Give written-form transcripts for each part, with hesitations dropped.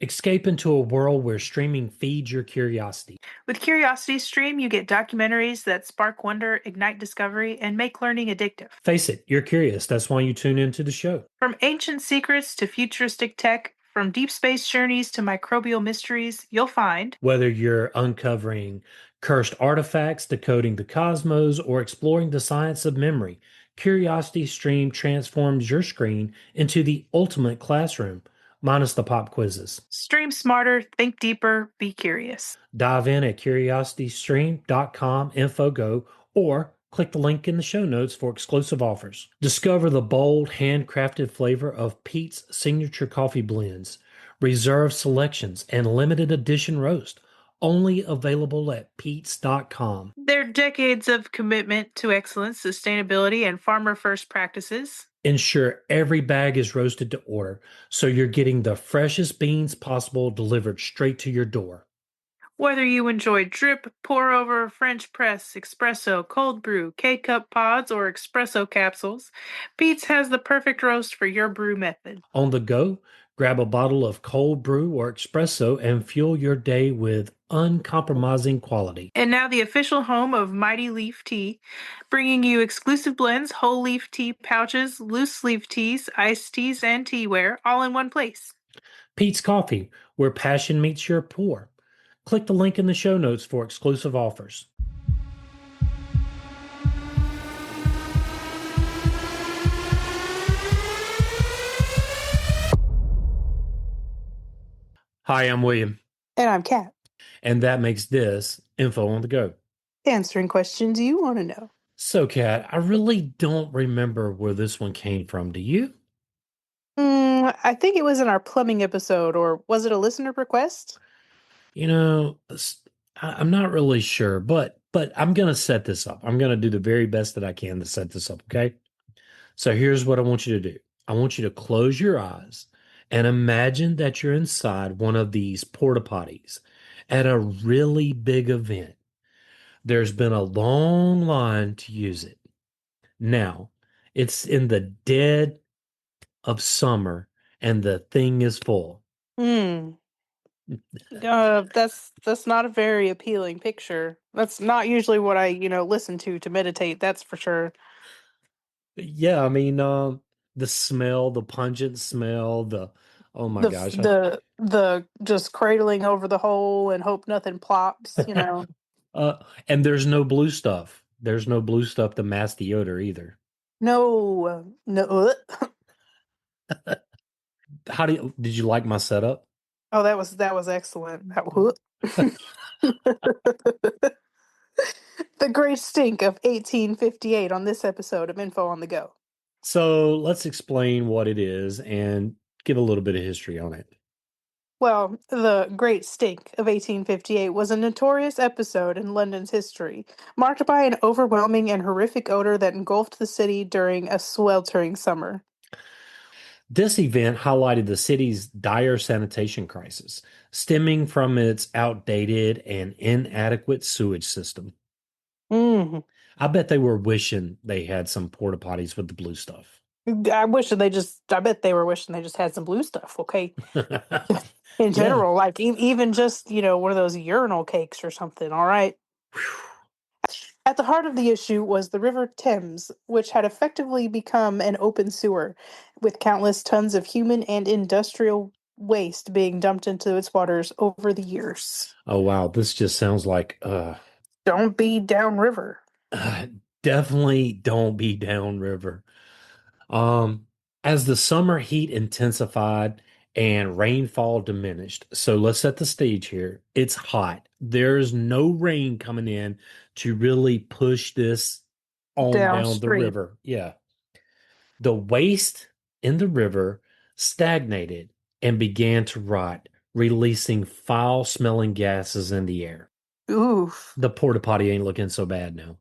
Escape into a world where streaming feeds your curiosity. With Curiosity Stream, you get documentaries that spark wonder, ignite discovery, and make learning addictive. Face it, you're curious. That's why you tune into the show. From ancient secrets to futuristic tech, from deep space journeys to microbial mysteries, you'll find Whether you're uncovering cursed artifacts, decoding the cosmos, or exploring the science of memory, Curiosity Stream transforms your screen into the ultimate classroom, minus the pop quizzes. Stream Smarter, Think Deeper, Be Curious. Dive in at curiositystream.com infogo or click the link in the show notes for exclusive offers. Discover the bold, handcrafted flavor of Pete's signature coffee blends, reserve selections, and limited edition roast. Only available at pete's.com. Their decades of commitment to excellence, sustainability, and farmer first practices. Ensure every bag is roasted to order, so you're getting the freshest beans possible delivered straight to your door. Whether you enjoy drip, pour over, French press, espresso, cold brew, K-cup pods, or espresso capsules, Pete's has the perfect roast for your brew method. On the go, grab a bottle of cold brew or espresso and fuel your day with uncompromising quality. And now the official home of Mighty Leaf Tea, bringing you exclusive blends, whole leaf tea pouches, loose leaf teas, iced teas, and teaware, all in one place. Pete's Coffee, where passion meets your pour. Click the link in the show notes for exclusive offers. Hi, I'm William. And I'm Kat, And that makes this Info on the Go. answering questions you want to know. So, Kat, I really don't remember where this one came from. Do you? I think it was in our plumbing episode, or was it a listener request? I'm not really sure, but I'm going to set this up. I'm going to do the very best that I can to set this up, okay? So here's what I want you to do. I want you to close your eyes and imagine that you're inside one of these porta potties at a really big event. There's been a long line to use it. Now, it's in the dead of summer and the thing is full. That's not a very appealing picture. That's not usually what I, listen to meditate, that's for sure. Yeah, I mean, the smell, the pungent smell, oh my The f- gosh. the just cradling over the hole and hope nothing plops. And there's no blue stuff. There's no blue stuff to mask the odor either. No, no. Did you like my setup? Oh, that was excellent. The great stink of 1858 on this episode of Info on the Go. So let's explain what it is and give a little bit of history on it. Well, the Great Stink of 1858 was a notorious episode in London's history, marked by an overwhelming and horrific odor that engulfed the city during a sweltering summer. This event highlighted the city's dire sanitation crisis, stemming from its outdated and inadequate sewage system. Mm. I bet they were wishing they had some porta potties with the blue stuff. I bet they were wishing they just had some blue stuff, okay? In general, like even just, one of those urinal cakes or something, all right? At the heart of the issue was the River Thames, which had effectively become an open sewer, with countless tons of human and industrial waste being dumped into its waters over the years. Oh, wow. This just sounds like... Don't be downriver. Definitely don't be downriver. As the summer heat intensified and rainfall diminished, so let's set the stage here. It's hot. There's no rain coming in to really push this on down the river. Yeah. The waste in the river stagnated and began to rot, releasing foul-smelling gases in the air. Oof. The porta potty ain't looking so bad now.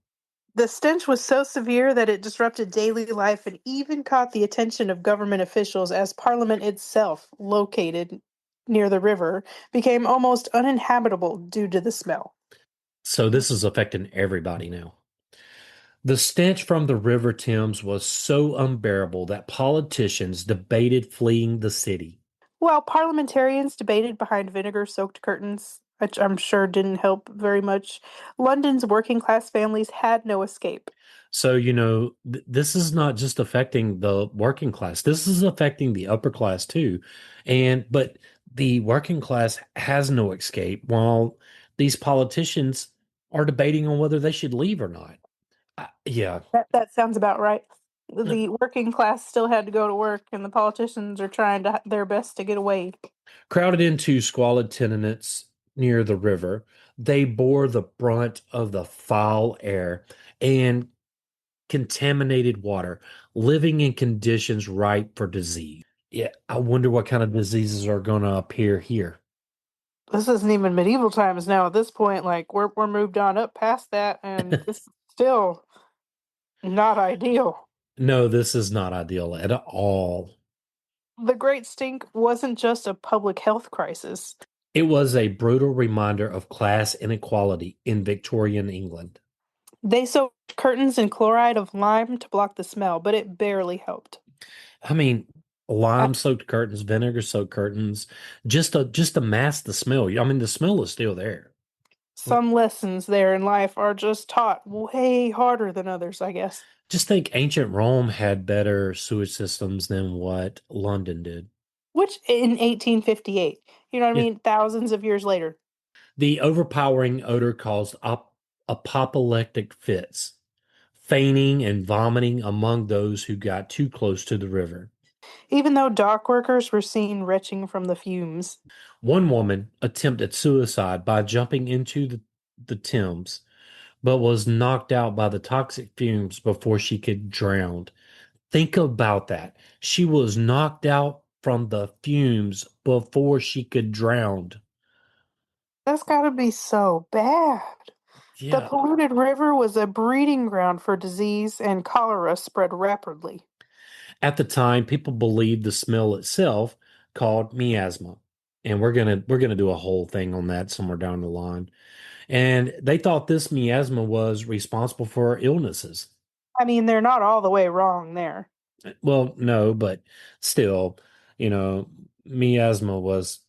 The stench was so severe that it disrupted daily life and even caught the attention of government officials as Parliament itself, located near the river, became almost uninhabitable due to the smell. So this is affecting everybody now. The stench from the River Thames was so unbearable that politicians debated fleeing the city. While parliamentarians debated behind vinegar-soaked curtains, which I'm sure didn't help very much, London's working class families had no escape. So, this is not just affecting the working class. This is affecting the upper class too. But the working class has no escape while these politicians are debating on whether they should leave or not. Yeah. That sounds about right. The working class still had to go to work, and the politicians are trying their best to get away. Crowded into squalid tenements near the river, they bore the brunt of the foul air and contaminated water, living in conditions ripe for disease. Yeah, I wonder what kind of diseases are going to appear here. This isn't even medieval times now. At this point, like we're moved on up past that, and this is still not ideal. No, this is not ideal at all. The Great Stink wasn't just a public health crisis. It was a brutal reminder of class inequality in Victorian England. They soaked curtains in chloride of lime to block the smell, but it barely helped. I mean, Uh, lime-soaked curtains, vinegar-soaked curtains, just to mask the smell. I mean, the smell is still there. some lessons there in life are just taught way harder than others, I guess. Just think ancient Rome had better sewage systems than what London did. Which in 1858, you know what I Yeah. mean? Thousands of years later. The overpowering odor caused apoplectic fits, fainting and vomiting among those who got too close to the river. Even though dock workers were seen retching from the fumes. One woman attempted suicide by jumping into the Thames, but was knocked out by the toxic fumes before she could drown. Think about that. She was knocked out from the fumes before she could drown. That's gotta be so bad. The Yeah. polluted river was a breeding ground for disease, and cholera spread rapidly. At the time, people believed the smell itself called miasma. And we're gonna do a whole thing on that somewhere down the line. And they thought this miasma was responsible for illnesses. I mean, they're not all the way wrong there. Well, no, but still, you know, miasma was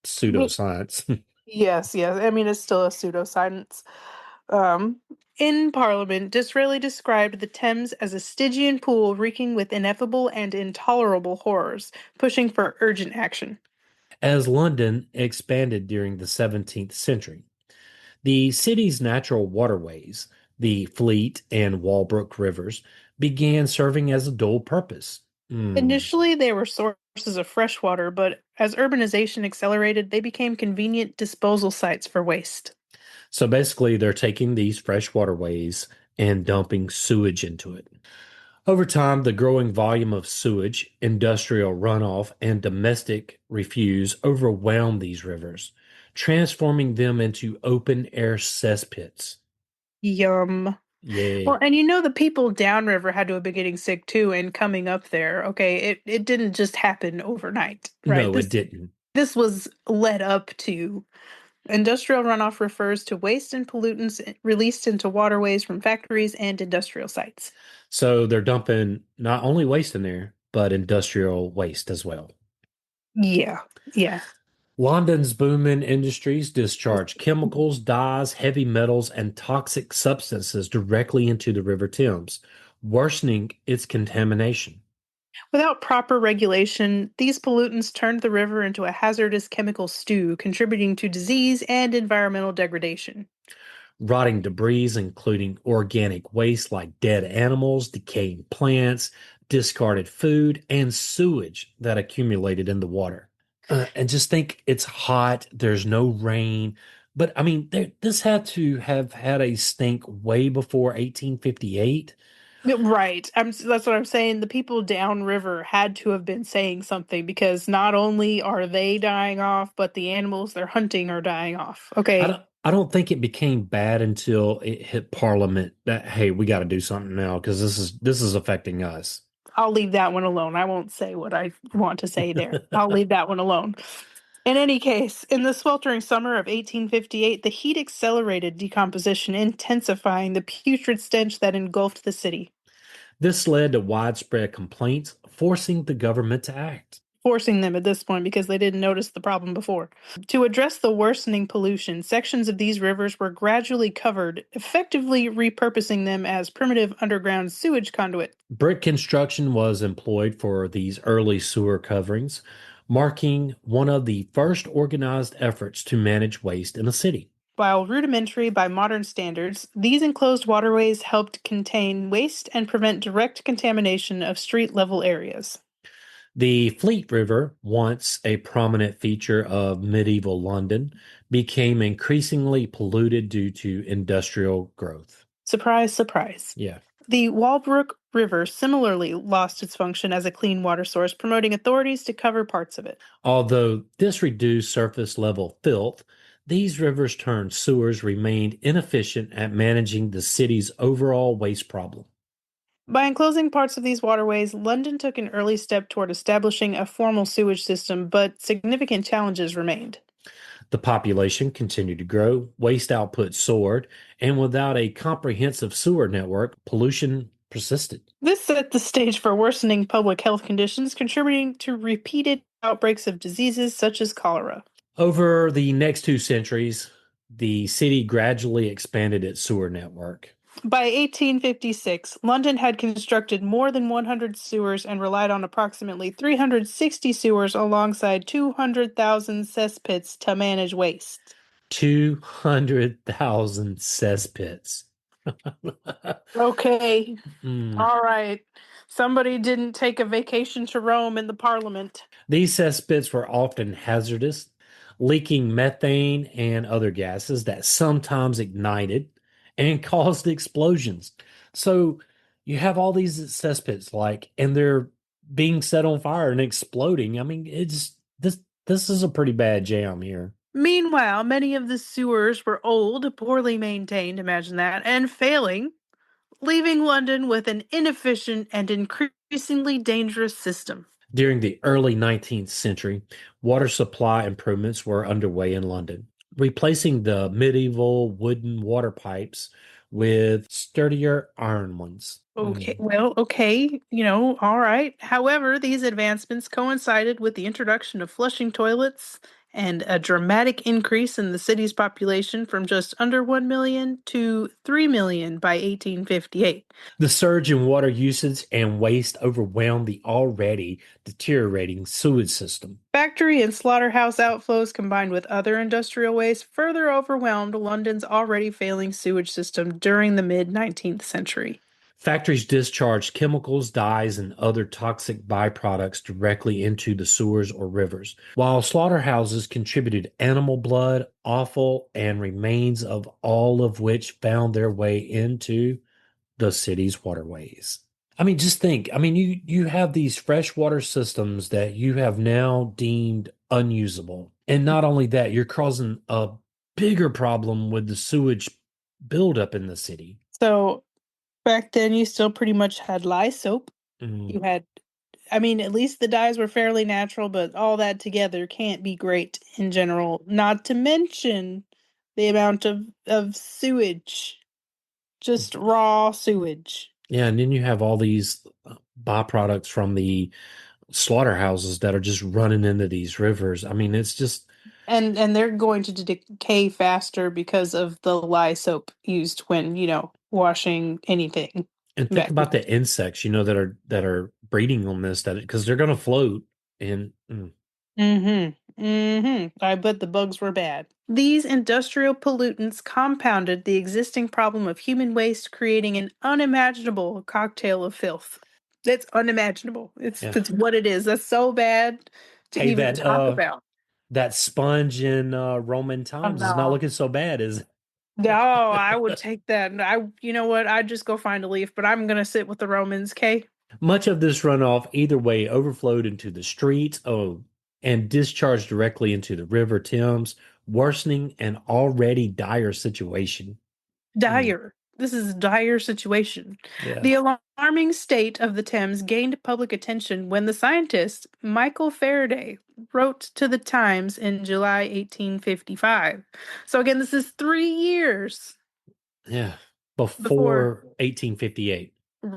Me- pseudoscience. Yes, yes. I mean, it's still a pseudoscience. Um, in Parliament, Disraeli described the Thames as a Stygian pool reeking with ineffable and intolerable horrors, pushing for urgent action. As London expanded during the 17th century, the city's natural waterways, the Fleet and Walbrook rivers, began serving as a dual purpose. Hmm. Initially, they were sources of fresh water, but as urbanization accelerated, they became convenient disposal sites for waste. So basically, they're taking these fresh waterways and dumping sewage into it. Over time, the growing volume of sewage, industrial runoff, and domestic refuse overwhelmed these rivers, transforming them into open air cesspits. Yum. Yeah. Well, and you know the people downriver had to have been getting sick too, and coming up there. Okay, it didn't just happen overnight, right? No, it didn't. This was led up to. Industrial runoff refers to waste and pollutants released into waterways from factories and industrial sites. So they're dumping not only waste in there, but industrial waste as well. Yeah, yeah. London's booming industries discharge chemicals, dyes, heavy metals, and toxic substances directly into the River Thames, worsening its contamination. Without proper regulation, these pollutants turned the river into a hazardous chemical stew, contributing to disease and environmental degradation. Rotting debris, including organic waste like dead animals, decaying plants, discarded food, and sewage that accumulated in the water. And just think it's hot, there's no rain. But I mean, this had to have had a stink way before 1858. Yeah, right. That's what I'm saying. The people downriver had to have been saying something because not only are they dying off, but the animals they're hunting are dying off. I Okay. don't I don't think it became bad until it hit Parliament that hey, we got to do something now because this is affecting us. I'll leave that one alone. I won't say what I want to say there. I'll leave that one alone. In any case, in the sweltering summer of 1858, the heat accelerated decomposition, intensifying the putrid stench that engulfed the city. This led to widespread complaints, forcing the government to act. forcing them at this point because they didn't notice the problem before. To address the worsening pollution, sections of these rivers were gradually covered, effectively repurposing them as primitive underground sewage conduits. Brick construction was employed for these early sewer coverings, marking one of the first organized efforts to manage waste in a city. While rudimentary by modern standards, these enclosed waterways helped contain waste and prevent direct contamination of street level areas. The Fleet River, once a prominent feature of medieval London, became increasingly polluted due to industrial growth. Surprise, surprise. Yeah. The Walbrook River similarly lost its function as a clean water source, promoting authorities to cover parts of it. Although this reduced surface level filth, these rivers turned sewers remained inefficient at managing the city's overall waste problem. By enclosing parts of these waterways, London took an early step toward establishing a formal sewage system, but significant challenges remained. The population continued to grow, waste output soared, and without a comprehensive sewer network, pollution persisted. This set the stage for worsening public health conditions, contributing to repeated outbreaks of diseases such as cholera. Over the next 2 centuries, the city gradually expanded its sewer network. By 1856, London had constructed more than 100 sewers and relied on approximately 360 sewers alongside 200,000 cesspits to manage waste. 200,000 cesspits. Okay, Mm. all right. Somebody didn't take a vacation to Rome in the Parliament. These cesspits were often hazardous, leaking methane and other gases that sometimes ignited and caused explosions. So you have all these cesspits, and they're being set on fire and exploding. I mean, it's this is a pretty bad jam here. Meanwhile, many of the sewers were old, poorly maintained, imagine that, and failing, leaving London with an inefficient and increasingly dangerous system. During the early 19th century, water supply improvements were underway in London, replacing the medieval wooden water pipes with sturdier iron ones. Okay, well, okay, all right. However, these advancements coincided with the introduction of flushing toilets and a dramatic increase in the city's population from just under 1 million to 3 million by 1858. The surge in water usage and waste overwhelmed the already deteriorating sewage system. Factory and slaughterhouse outflows combined with other industrial waste further overwhelmed London's already failing sewage system during the mid 19th century. Factories discharged chemicals, dyes, and other toxic byproducts directly into the sewers or rivers, while slaughterhouses contributed animal blood, offal, and remains of all of which found their way into the city's waterways. I mean, just think. I mean, you have these freshwater systems that you have now deemed unusable. And not only that, you're causing a bigger problem with the sewage buildup in the city. So back then, you still pretty much had lye soap. Mm, You had, I mean, at least the dyes were fairly natural, but all that together can't be great in general. Not to mention the amount of sewage, just raw sewage. yeah, and then you have all these byproducts from the slaughterhouses that are just running into these rivers. I mean, it's just, And they're going to decay faster because of the lye soap used when, washing anything and think back about the insects, that are breeding on this, that because they're going to float and then. I bet the bugs were bad. These industrial pollutants compounded the existing problem of human waste, creating an unimaginable cocktail of filth. It's unimaginable. It's yeah. it's what it is. That's so bad to Hey, even that talk about. that sponge in Roman Oh times is not no. looking so bad, is No, I would it? take that. You know what? I'd just go find a leaf, but I'm gonna sit with the Romans, okay? Much of this runoff either way overflowed into the streets, and discharged directly into the River Thames, worsening an already dire situation. Mm, Dire. This is a dire situation. yeah. The alarming state of the Thames gained public attention when the scientist Michael Faraday wrote to the Times in July 1855. So again, this is 3 years Yeah. before, Before 1858.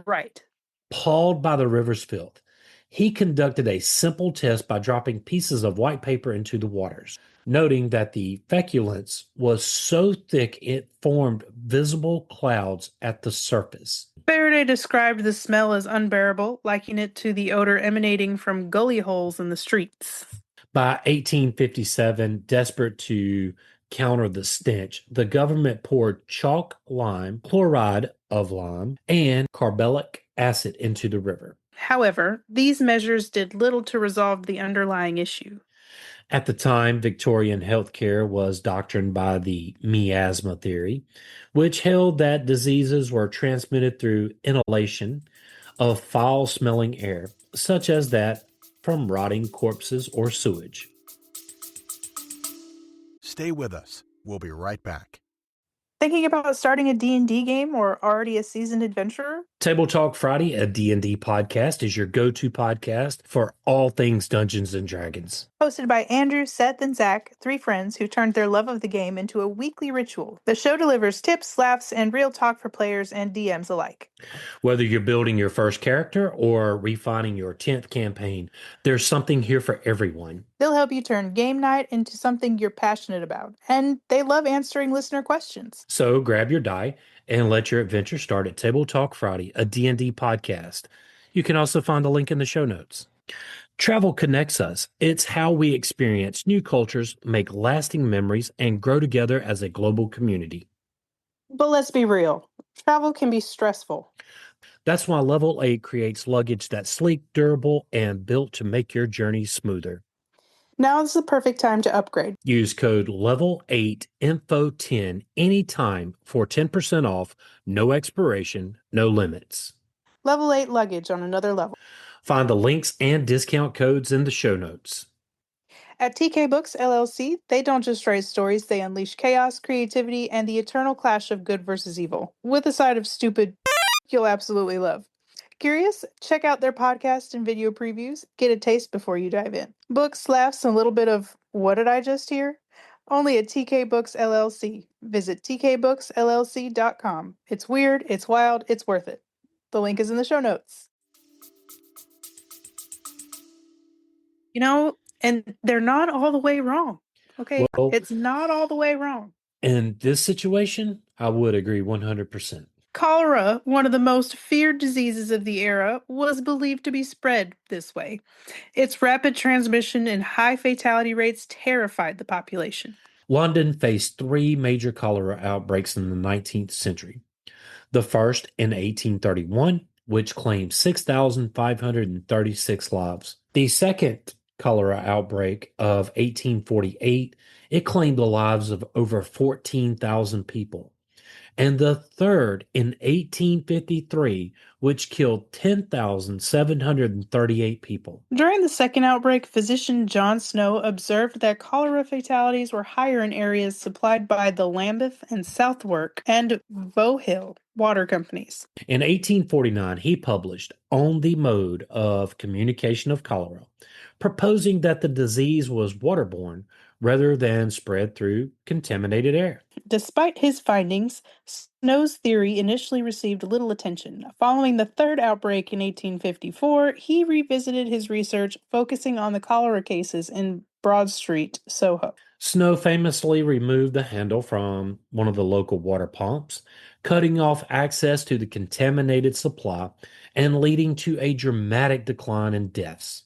right. Appalled by the river's filth, He conducted a simple test by dropping pieces of white paper into the waters, noting that the feculence was so thick it formed visible clouds at the surface. Faraday described the smell as unbearable, likening it to the odor emanating from gully holes in the streets. By 1857, desperate to counter the stench, the government poured chalk lime, chloride of lime, and carbolic acid into the river. However, these measures did little to resolve the underlying issue. At the time, Victorian healthcare was doctrined by the miasma theory, which held that diseases were transmitted through inhalation of foul smelling air, such as that from rotting corpses or sewage. Stay with us. We'll be right back. Thinking about starting a D&D game or already a seasoned adventurer? Table Talk Friday, a D&D podcast, is your go-to podcast for all things Dungeons and Dragons. Hosted by Andrew, Seth, and Zach, three friends who turned their love of the game into a weekly ritual. The show delivers tips, laughs, and real talk for players and DMs alike. Whether you're building your first character or refining your 10th campaign, there's something here for everyone. They'll help you turn game night into something you're passionate about, and they love answering listener questions. So grab your die and let your adventure start at Table Talk Friday, a D&D podcast. You can also find a link in the show notes. Travel connects us. It's how we experience new cultures, make lasting memories, and grow together as a global community. But let's be real, travel can be stressful. That's why Level 8 creates luggage that's sleek, durable, and built to make your journey smoother. Now is the perfect time to upgrade. Use code LEVEL8INFO10 anytime for 10% off, no expiration, no limits. Level 8 luggage on another level. Find the links and discount codes in the show notes. At TK Books LLC, they don't just write stories, they unleash chaos, creativity, and the eternal clash of good versus evil, with a side of stupid you'll absolutely love. Curious? Check out their podcast and video previews. Get a taste before you dive in. Books, laughs, and a little bit of what did I just hear? Only at TK Books LLC. Visit tkbooksllc.com. It's weird, it's wild, it's worth it. The link is in the show notes. You know, and they're not all the way wrong. Okay? Well, it's not all the way wrong. In this situation, I would agree 100%. Cholera, one of the most feared diseases of the era, was believed to be spread this way. Its rapid transmission and high fatality rates terrified the population. London faced three major cholera outbreaks in the 19th century. The first in 1831, which claimed 6,536 lives. The second cholera outbreak of 1848, it claimed the lives of over 14,000 people. And the third in 1853, which killed 10,738 people. During the second outbreak, physician John Snow observed that cholera fatalities were higher in areas supplied by the Lambeth and Southwark and Vauxhall water companies. In 1849, he published On the Mode of Communication of Cholera, proposing that the disease was waterborne rather than spread through contaminated air. Despite his findings, Snow's theory initially received little attention. Following the third outbreak in 1854, he revisited his research, focusing on the cholera cases in Broad Street, Soho. Snow famously removed the handle from one of the local water pumps, cutting off access to the contaminated supply and leading to a dramatic decline in deaths.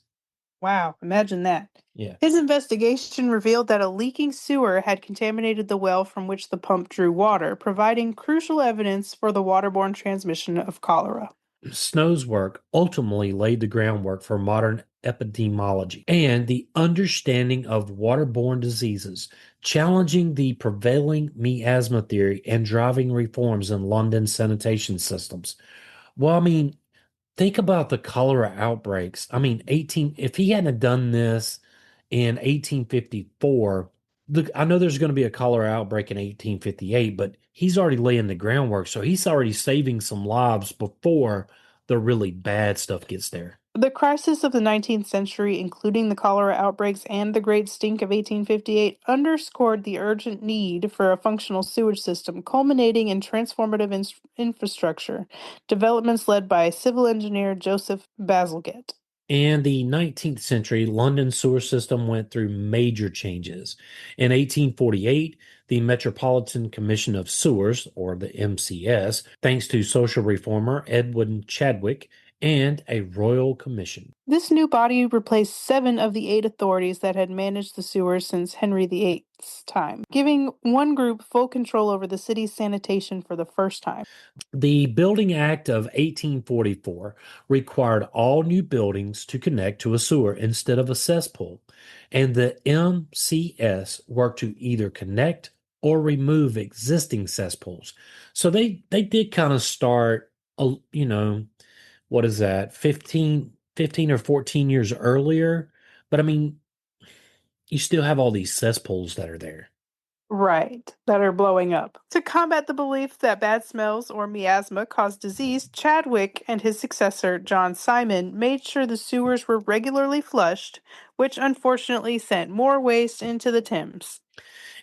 Wow, imagine that. Yeah. His investigation revealed that a leaking sewer had contaminated the well from which the pump drew water, providing crucial evidence for the waterborne transmission of cholera. Snow's work ultimately laid the groundwork for modern epidemiology and the understanding of waterborne diseases, challenging the prevailing miasma theory and driving reforms in London sanitation systems. Well, I mean, think about the cholera outbreaks. I mean, if he hadn't done this in 1854, I know there's going to be a cholera outbreak in 1858, but he's already laying the groundwork. So he's already saving some lives before the really bad stuff gets there. The crisis of the 19th century, including the cholera outbreaks and the Great Stink of 1858, underscored the urgent need for a functional sewage system, culminating in transformative infrastructure developments led by civil engineer Joseph Bazalgette. In the 19th century, London's sewer system went through major changes. In 1848, the Metropolitan Commission of Sewers, or the MCS, thanks to social reformer Edwin Chadwick and a royal commission. This new body replaced 7 of the 8 authorities that had managed the sewers since Henry VIII's time, giving one group full control over the city's sanitation for the first time. The Building Act of 1844 required all new buildings to connect to a sewer instead of a cesspool, and the MCS worked to either connect or remove existing cesspools. So they did kind of start, what is that, 15 or 14 years earlier? But I mean, you still have all these cesspools that are there. Right, that are blowing up. To combat the belief that bad smells or miasma cause disease, Chadwick and his successor, John Simon, made sure the sewers were regularly flushed, which unfortunately sent more waste into the Thames.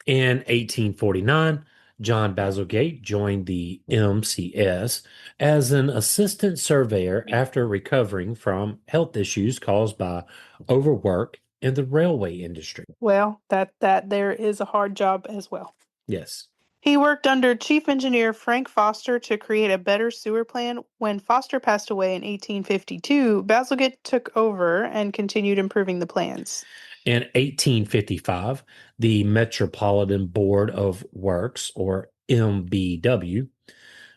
In 1849, John Bazalgette joined the MCS as an assistant surveyor after recovering from health issues caused by overwork in the railway industry. Well, that there is a hard job as well. Yes. He worked under Chief Engineer Frank Foster to create a better sewer plan. When Foster passed away in 1852, Bazalgette took over and continued improving the plans. In 1855, the Metropolitan Board of Works, or MBW,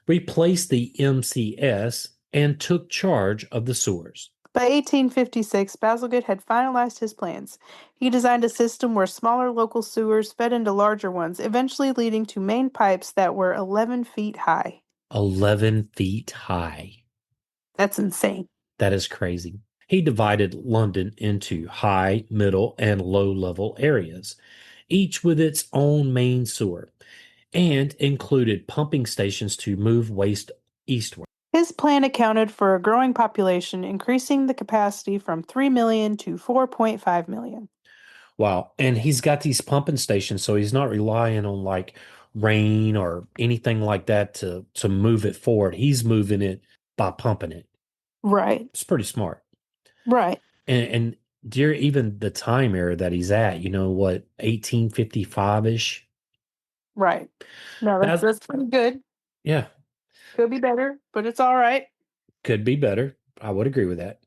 replaced the MCS and took charge of the sewers. By 1856, Bazalgette had finalized his plans. He designed a system where smaller local sewers fed into larger ones, eventually leading to main pipes that were 11 feet high. 11 feet high. That's insane. That is crazy. He divided London into high, middle, and low level areas, each with its own main sewer, and included pumping stations to move waste eastward. His plan accounted for a growing population, increasing the capacity from 3 million to 4.5 million. Wow. And he's got these pumping stations, so he's not relying on like rain or anything like that to move it forward. He's moving it by pumping it. Right, It's pretty smart. right, And during even the time era that he's at, 1855-ish. right. No, That's that's pretty good. Yeah, Could be better, but it's all right. could be better. I would agree with that.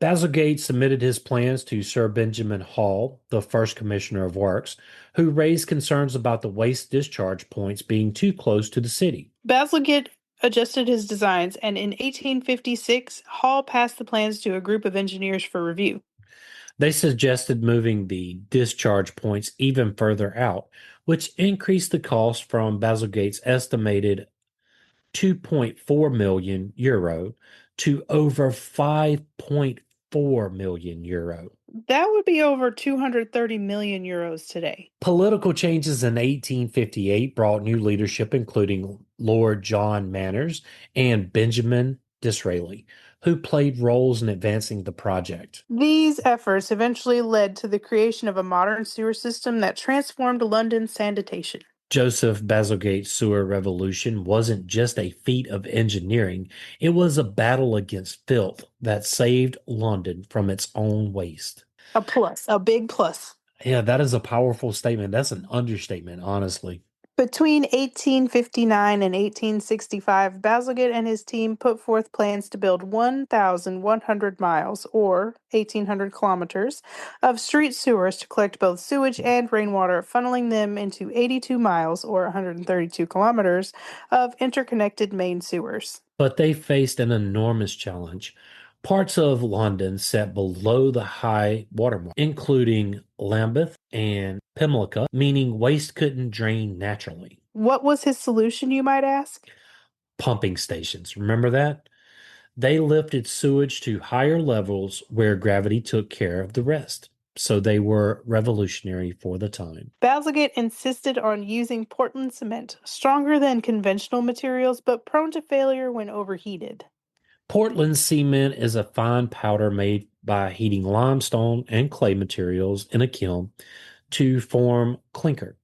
Bazalgette submitted his plans to Sir Benjamin Hall, the first Commissioner of Works, who raised concerns about the waste discharge points being too close to the city. Bazalgette adjusted his designs, and in 1856, Hall passed the plans to a group of engineers for review. They suggested moving the discharge points even further out, which increased the cost from Bazalgette's estimated 2.4 million euro to over 5.4 million euro. That would be over 230 million euros today. Political changes in 1858 brought new leadership, including Lord John Manners and Benjamin Disraeli, who played roles in advancing the project. These efforts eventually led to the creation of a modern sewer system that transformed London's sanitation. Joseph Bazalgette's sewer revolution wasn't just a feat of engineering, it was a battle against filth that saved London from its own waste. A plus, a big plus. Yeah, that is a powerful statement. That's an understatement, honestly. Between 1859 and 1865, Bazalgette and his team put forth plans to build 1,100 miles, or 1,800 kilometers, of street sewers to collect both sewage and rainwater, funneling them into 82 miles, or 132 kilometers, of interconnected main sewers. But they faced an enormous challenge. Parts of London set below the high watermark, including Lambeth and Pimlico, meaning waste couldn't drain naturally. What was his solution, you might ask? Pumping stations, remember that? They lifted sewage to higher levels where gravity took care of the rest. So they were revolutionary for the time. Bazalgette insisted on using Portland cement, stronger than conventional materials but prone to failure when overheated. Portland cement is a fine powder made by heating limestone and clay materials in a kiln to form clinker,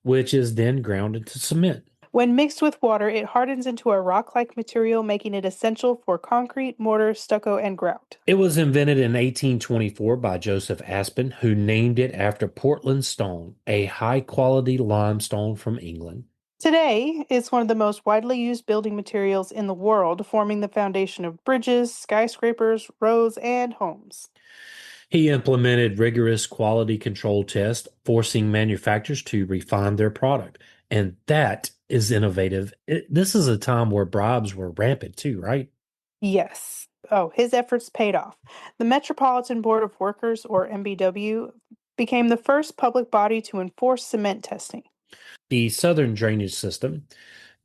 which is then ground into cement. When mixed with water, it hardens into a rock-like material, making it essential for concrete, mortar, stucco, and grout. It was invented in 1824 by Joseph Aspen, who named it after Portland stone, a high-quality limestone from England. Today, it's one of the most widely used building materials in the world, forming the foundation of bridges, skyscrapers, roads, and homes. He implemented rigorous quality control tests, forcing manufacturers to refine their product. And that is innovative. This is a time where bribes were rampant too, right? Yes. Oh, his efforts paid off. The Metropolitan Board of Workers, or MBW, became the first public body to enforce cement testing. The southern drainage system,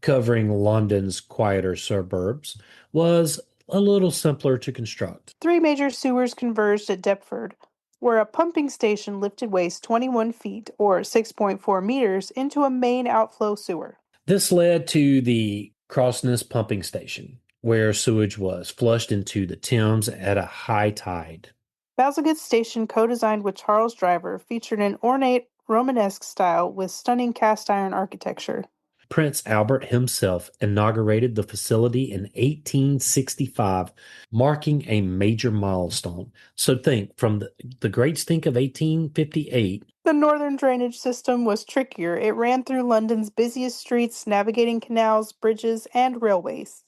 covering London's quieter suburbs, was a little simpler to construct. Three major sewers converged at Deptford, where a pumping station lifted waste 21 feet, or 6.4 meters, into a main outflow sewer. This led to the Crossness pumping station, where sewage was flushed into the Thames at a high tide. Bazalgette Station, co-designed with Charles Driver, featured an ornate Romanesque style with stunning cast iron architecture. Prince Albert himself inaugurated the facility in 1865, marking a major milestone. So think from the Great Stink of 1858. The northern drainage system was trickier. It ran through London's busiest streets, navigating canals, bridges, and railways.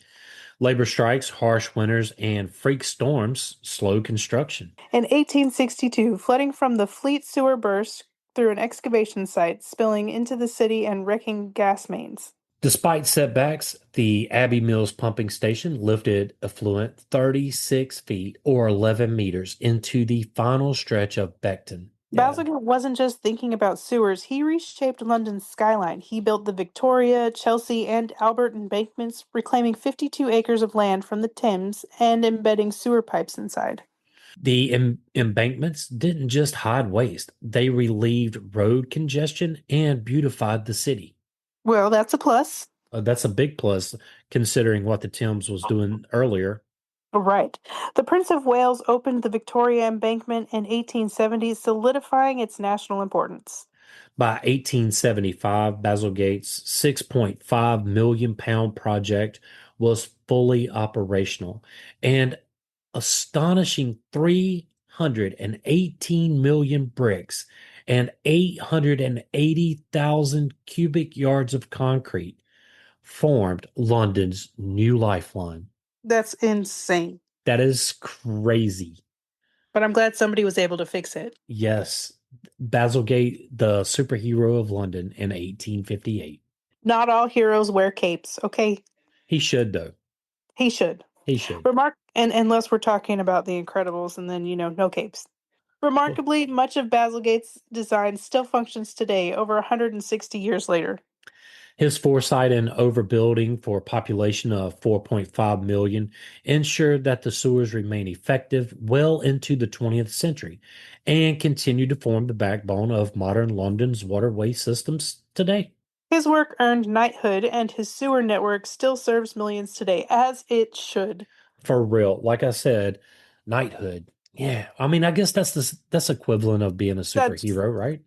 Labor strikes, harsh winters, and freak storms slowed construction. In 1862, flooding from the Fleet sewer burst through an excavation site, spilling into the city and wrecking gas mains. Despite setbacks, the Abbey Mills pumping station lifted effluent 36 feet or 11 meters into the final stretch of Beckton. Bazalgette wasn't just thinking about sewers, he reshaped London's skyline. He built the Victoria, Chelsea, and Albert embankments, reclaiming 52 acres of land from the Thames and embedding sewer pipes inside. The embankments didn't just hide waste, they relieved road congestion and beautified the city. Well, that's a plus. That's a big plus considering what the Thames was doing earlier. Right. The Prince of Wales opened the Victoria Embankment in 1870, solidifying its national importance. By 1875, Bazalgette's 6.5 million pound project was fully operational, and astonishing 318 million bricks and 880,000 cubic yards of concrete formed London's new lifeline. That's insane. That is crazy. But I'm glad somebody was able to fix it. Yes, Bazalgette, the superhero of London in 1858. Not all heroes wear capes, okay? He should, though. He should. He should. And unless we're talking about the Incredibles and then, no capes. Remarkably, much of Bazalgette's design still functions today, over 160 years later. His foresight in overbuilding for a population of 4.5 million ensured that the sewers remain effective well into the 20th century and continue to form the backbone of modern London's waterway systems today. His work earned knighthood, and his sewer network still serves millions today, as it should. For real, like I said, knighthood. Yeah, I mean, I guess that's equivalent of being a superhero, right?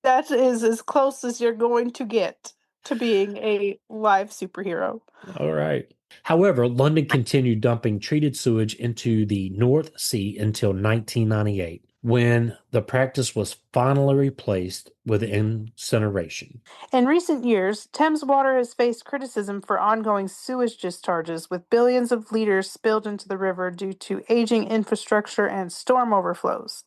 That is as close as you're going to get to being a live superhero. All right. However, London continued dumping treated sewage into the North Sea until 1998, when the practice was finally replaced with incineration. In recent years, Thames Water has faced criticism for ongoing sewage discharges, with billions of liters spilled into the river due to aging infrastructure and storm overflows.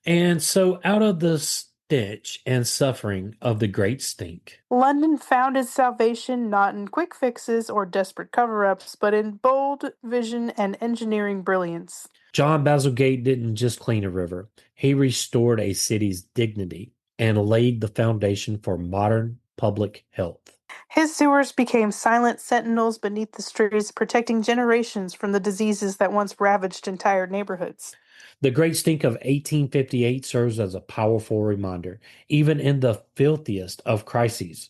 And so, out of the stench and suffering of the Great Stink, London found its salvation not in quick fixes or desperate cover-ups, but in bold vision and engineering brilliance. John Bazalgette didn't just clean a river, he restored a city's dignity and laid the foundation for modern public health. His sewers became silent sentinels beneath the streets, protecting generations from the diseases that once ravaged entire neighborhoods. The Great Stink of 1858 serves as a powerful reminder. Even in the filthiest of crises,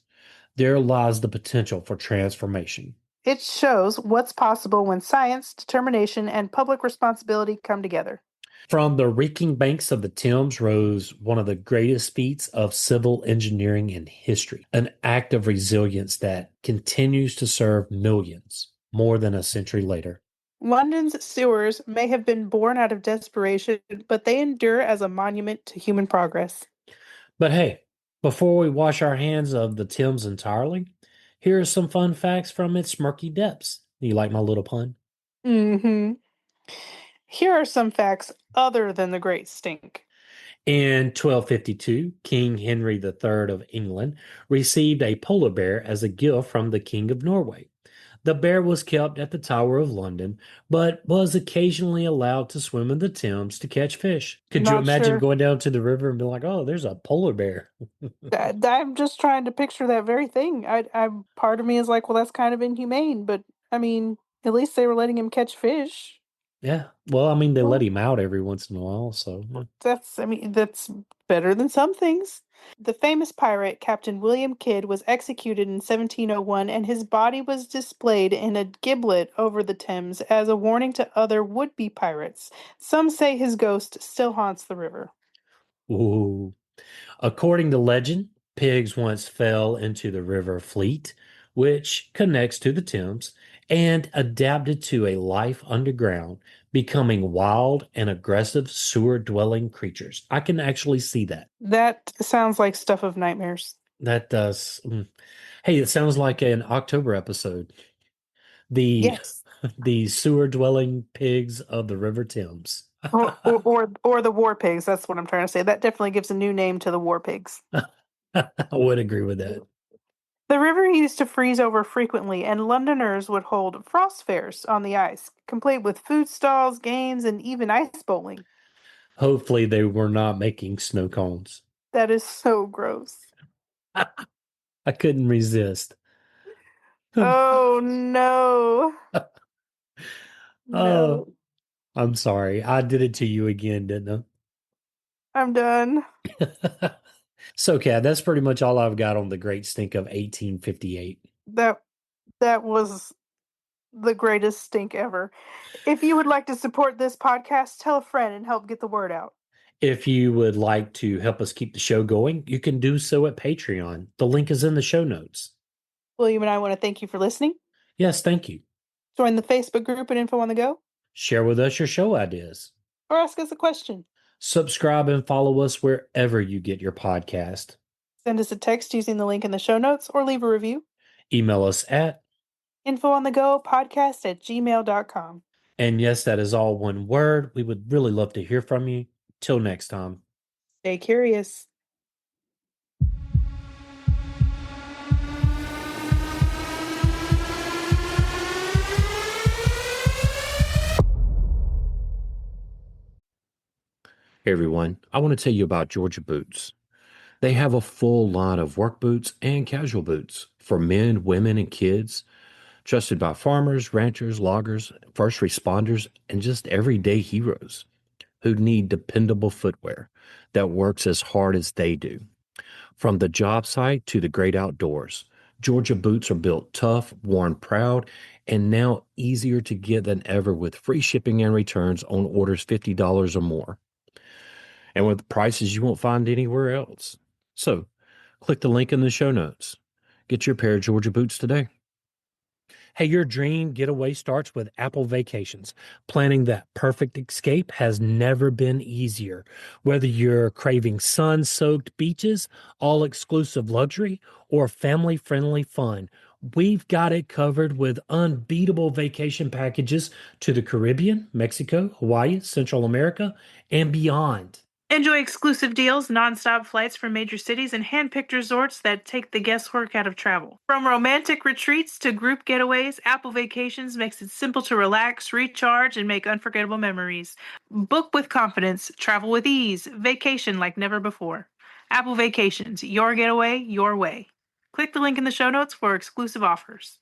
there lies the potential for transformation. It shows what's possible when science, determination, and public responsibility come together. From the reeking banks of the Thames rose one of the greatest feats of civil engineering in history, an act of resilience that continues to serve millions more than a century later. London's sewers may have been born out of desperation, but they endure as a monument to human progress. But hey, before we wash our hands of the Thames entirely, here are some fun facts from its murky depths. You like my little pun? Hmm. Here are some facts other than the Great Stink. In 1252, King Henry III of England received a polar bear as a gift from the King of Norway. The bear was kept at the Tower of London, but was occasionally allowed to swim in the Thames to catch fish. Could you Not imagine sure. going down to the river and be like, oh, there's a polar bear? I'm just trying to picture that very thing. Part of me is like, well, that's kind of inhumane, but I mean, at least they were letting him catch fish. Yeah. Well, I mean, they let Well, him out every once in a while, so. I mean, that's better than some things. The famous pirate Captain William Kidd was executed in 1701, and his body was displayed in a giblet over the Thames as a warning to other would-be pirates. Some say his ghost still haunts the river. Ooh. According to legend, pigs once fell into the River Fleet, which connects to the Thames, and adapted to a life underground, becoming wild and aggressive sewer-dwelling creatures. I can actually see that. That sounds like stuff of nightmares. That does. Hey, it sounds like an October episode. The Yes. the sewer-dwelling pigs of the River Thames. Or the war pigs. That's what I'm trying to say. That definitely gives a new name to the war pigs. I would agree with that. The river used to freeze over frequently, and Londoners would hold frost fairs on the ice, complete with food stalls, games, and even ice bowling. Hopefully, they were not making snow cones. That is so gross. I couldn't resist. Oh no. Oh, No. I'm sorry. I did it to you again, didn't I'm done. I? So, Kat, that's pretty much all I've got on the Great Stink of 1858. That that was the greatest stink ever. If you would like to support this podcast, tell a friend and help get the word out. If you would like to help us keep the show going, you can do so at Patreon. The link is in the show notes. William and I want to thank you for listening. Yes, thank you. Join the Facebook group at Info on the Go Share with us your show ideas. or ask us a question. Subscribe and follow us wherever you get your podcast. Send us a text using the link in the show notes or leave a review. Email us at, infoonthegopodcast@gmail.com. and yes, that is all one word. We would really love to hear from you. Till next time. Stay curious. Hey everyone, I want to tell you about Georgia Boots. They have a full line of work boots and casual boots for men, women, and kids, trusted by farmers, ranchers, loggers, first responders, and just everyday heroes who need dependable footwear that works as hard as they do. From the job site to the great outdoors, Georgia Boots are built tough, worn proud, and now easier to get than ever with free shipping and returns on orders $50 or more, and with prices you won't find anywhere else. So, click the link in the show notes. Get your pair of Georgia boots today. Hey, your dream getaway starts with Apple Vacations. Planning that perfect escape has never been easier. Whether you're craving sun soaked beaches, all exclusive luxury, or family friendly fun, we've got it covered with unbeatable vacation packages to the Caribbean, Mexico, Hawaii, Central America, and beyond. Enjoy exclusive deals, nonstop flights from major cities, and hand-picked resorts that take the guesswork out of travel. From romantic retreats to group getaways, Apple Vacations makes it simple to relax, recharge, and make unforgettable memories. Book with confidence, travel with ease, vacation like never before. Apple Vacations, your getaway, your way. Click the link in the show notes for exclusive offers.